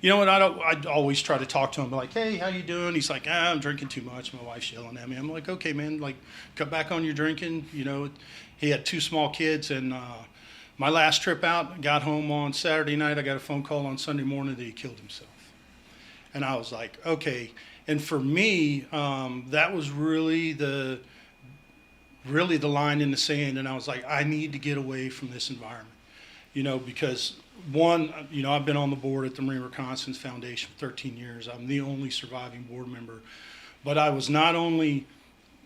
You know what? I'd always try to talk to him like, hey, how you doing? He's like, I'm drinking too much. My wife's yelling at me. I'm like, okay, man, like, cut back on your drinking. You know, he had two small kids, and my last trip out, got home on Saturday night. I got a phone call on Sunday morning that he killed himself, and I was like, okay. And for me, that was really the line in the sand, and I was like, I need to get away from this environment, you know, because one, you know, I've been on the board at the Marine Reconnaissance Foundation for 13 years. I'm the only surviving board member, but I was not only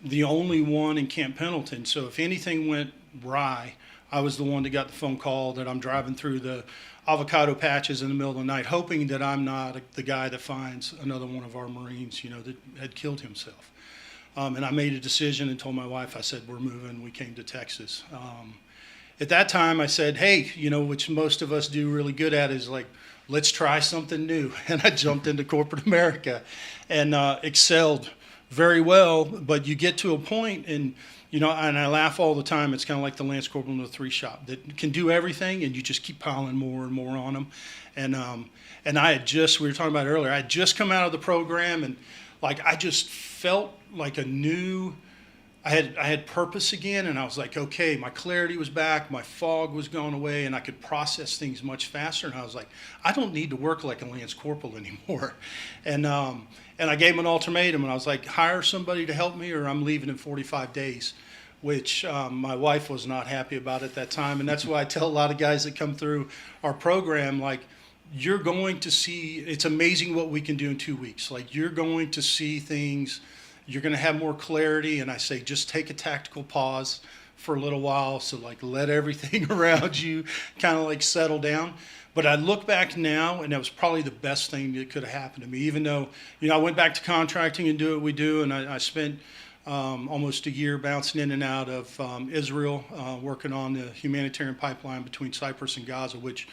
the only one in Camp Pendleton, so if anything went awry, I was the one that got the phone call that I'm driving through the avocado patches in the middle of the night, hoping that I'm not the guy that finds another one of our Marines, you know, that had killed himself. And I made a decision and told my wife, I said, we're moving. We came to Texas. At that time, I said, hey, you know, which most of us do really good at is like, let's try something new. And I jumped into corporate America and excelled very well. But you get to a point, and, you know, and I laugh all the time. It's kind of like the Lance Corporal in the 3 shop that can do everything, and you just keep piling more and more on them. And I had just, we were talking about it earlier, I had just come out of the program, and like I just felt like a new, I had purpose again, and I was like, okay, my clarity was back, my fog was going away, and I could process things much faster. And I was like, I don't need to work like a Lance Corporal anymore. And I gave him an ultimatum, and I was like, hire somebody to help me, or I'm leaving in 45 days. Which my wife was not happy about at that time, and that's why I tell a lot of guys that come through our program, like, you're going to see, it's amazing what we can do in 2 weeks. Like, you're going to see things, you're going to have more clarity, and I say just take a tactical pause for a little while, so like let everything around you kind of like settle down. But I look back now, and that was probably the best thing that could have happened to me, even though, you know, I went back to contracting and do what we do, and I spent almost a year bouncing in and out of Israel, working on the humanitarian pipeline between Cyprus and Gaza, which,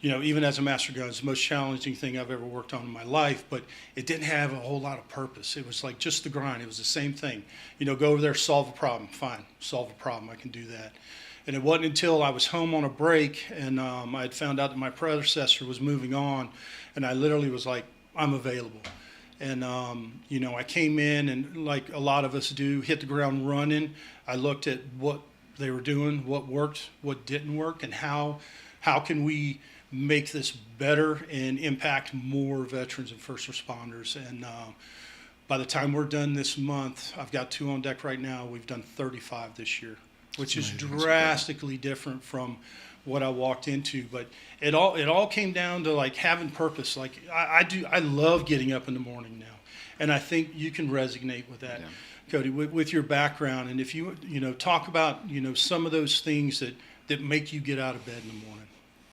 you know, even as a master gunner, it's the most challenging thing I've ever worked on in my life, but it didn't have a whole lot of purpose. It was like just the grind. It was the same thing. You know, go over there, solve a problem. Fine, solve a problem. I can do that. And it wasn't until I was home on a break, and I had found out that my predecessor was moving on, and I literally was like, I'm available. And, you know, I came in, and like a lot of us do, hit the ground running. I looked at what they were doing, what worked, what didn't work, and how can we make this better and impact more veterans and first responders. And by the time we're done this month, I've got 2 on deck right now. We've done 35 this year, which is drastically different from what I walked into. But it all came down to like having purpose. Like I love getting up in the morning now, and I think you can resonate with that, yeah. Cody, with your background. And if you know, talk about, you know, some of those things that make you get out of bed in the morning.